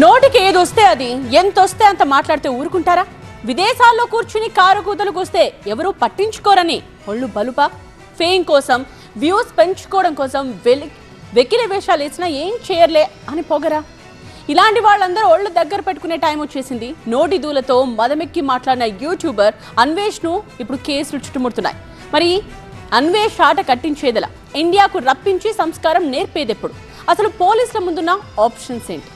నోటికి ఏదొస్తే అది ఎంతొస్తే అంత మాట్లాడితే ఊరుకుంటారా? విదేశాల్లో కూర్చుని కారు కూతలకు వస్తే ఎవరూ పట్టించుకోరని ఒళ్ళు బలుప ఫేమ్ కోసం వ్యూస్ పెంచుకోవడం కోసం వెకిలి వేషాలు వేసినా ఏం చేయర్లే అని పొగరా? ఇలాంటి వాళ్ళందరూ ఒళ్ళు దగ్గర పెట్టుకునే టైం వచ్చేసింది. నోటి దూలతో మదమెక్కి మాట్లాడిన యూట్యూబర్ అన్వేష్ను ఇప్పుడు కేసులు చుట్టుముడుతున్నాయి. మరి అన్వేష్ ఆట కట్టించేదలా? ఇండియాకు రప్పించి సంస్కారం నేర్పేదెప్పుడు? అసలు పోలీసుల ముందున్న ఆప్షన్స్ ఏంటి?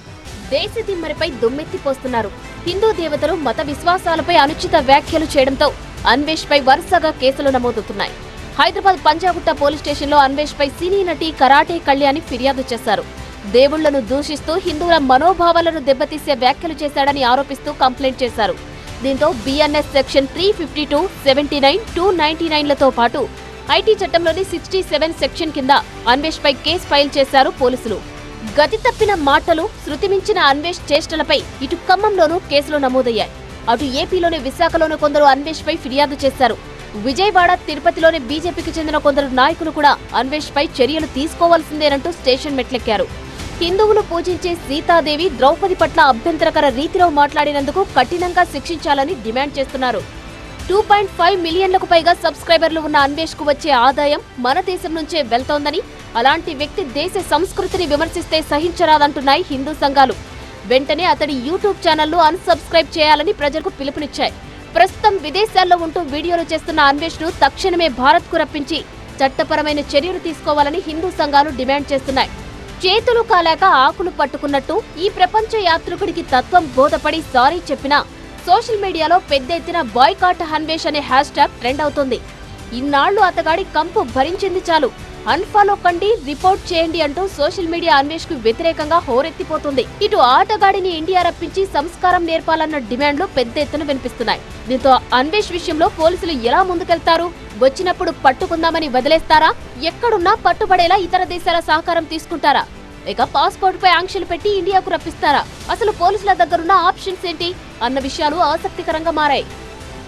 దేశ దిమ్మరిపై దుమ్మెత్తిపోస్తున్నారు. హిందూ దేవతలు మత విశ్వాసాలపై అనుచిత వ్యాఖ్యలు చేయడంతో అన్వేష్ పై వరుసగా కేసులు నమోదవుతున్నాయి. హైదరాబాద్ పంజాగుట్ట పోలీస్ స్టేషన్లో అన్వేష్ పై సినీ నటి కరాటే కళ్యాణి ఫిర్యాదు చేశారు. దేవుళ్లను దూషిస్తూ హిందువుల మనోభావాలను దెబ్బతీసే వ్యాఖ్యలు చేశాడని ఆరోపిస్తూ కంప్లైంట్ చేశారు. దీంతో బిఎన్ఎస్ సెక్షన్ 352, 79, 299లతో పాటు ఐటీ చట్టంలోని 67 సెక్షన్ కింద అన్వేష్ పై కేసు ఫైల్ చేశారు పోలీసులు. గతి తప్పిన మాటలు, శృతిమించిన అన్వేష్ చేష్టలపై ఇటు ఖమ్మంలోనూ కేసులు నమోదయ్యాయి. అటు ఏపీలోని విశాఖలోని కొందరు అన్వేష్ పై ఫిర్యాదు చేశారు. విజయవాడ, తిరుపతిలోని బీజేపీకి చెందిన కొందరు నాయకులు కూడా అన్వేష్ పై చర్యలు తీసుకోవాల్సిందేనంటూ స్టేషన్ మెట్లెక్కారు. హిందువులు పూజించే సీతాదేవి, ద్రౌపది పట్ల అభ్యంతరకర రీతిలో మాట్లాడినందుకు కఠినంగా శిక్షించాలని డిమాండ్ చేస్తున్నారు. 2.5 మిలియన్లకు పైగా సబ్స్క్రైబర్లు ఉన్న అన్వేష్ కు వచ్చే ఆదాయం మన దేశం నుంచే వెళ్తోందని, అలాంటి వ్యక్తి దేశ సంస్కృతిని విమర్శిస్తే సహించరాదంటున్నాయి హిందూ సంఘాలు. వెంటనే అతడి యూట్యూబ్ ఛానల్ను అన్సబ్స్క్రైబ్ చేయాలని ప్రజలకు పిలుపునిచ్చాయి. ప్రస్తుతం విదేశాల్లో ఉంటూ వీడియోలు చేస్తున్న అన్వేష్ ను తక్షణమే భారత్ కు రప్పించి చట్టపరమైన చర్యలు తీసుకోవాలని హిందూ సంఘాలు డిమాండ్ చేస్తున్నాయి. చేతులు కాలేక ఆకులు పట్టుకున్నట్టు ఈ ప్రపంచ యాత్రికుడికి తత్వం బోధపడి సారీ చెప్పినా సోషల్ మీడియాలో పెద్ద ఎత్తున బాయ్కాట్ అన్వేష్ అనే హ్యాష్ ట్యాగ్ ట్రెండ్ అవుతోంది. ఇన్నాళ్లు అతగాడి కంపు భరించింది చాలు, అన్ఫాలో కండి, రిపోర్ట్ చేయండి అంటూ సోషల్ మీడియా అన్వేష్ కు వ్యతిరేకంగా హోరెత్తిపోతుంది. ఇటు ఆటగాడిని ఇండియా రప్పించి సంస్కారం నేర్పాలన్న డిమాండ్లు పెద్ద ఎత్తున వినిపిస్తున్నాయి. దీంతో అన్వేష్ విషయంలో పోలీసులు ఎలా ముందుకెళ్తారు? వచ్చినప్పుడు పట్టుకుందామని వదిలేస్తారా? ఎక్కడున్నా పట్టుబడేలా ఇతర దేశాల సహకారం తీసుకుంటారా? ఇక పాస్పోర్ట్ పై ఆంక్షలు పెట్టి ఇండియాకు రప్పిస్తారా? అసలు పోలీసుల దగ్గరున్న ఆప్షన్స్ ఏంటి అన్న విషయాలు ఆసక్తికరంగా మారాయి.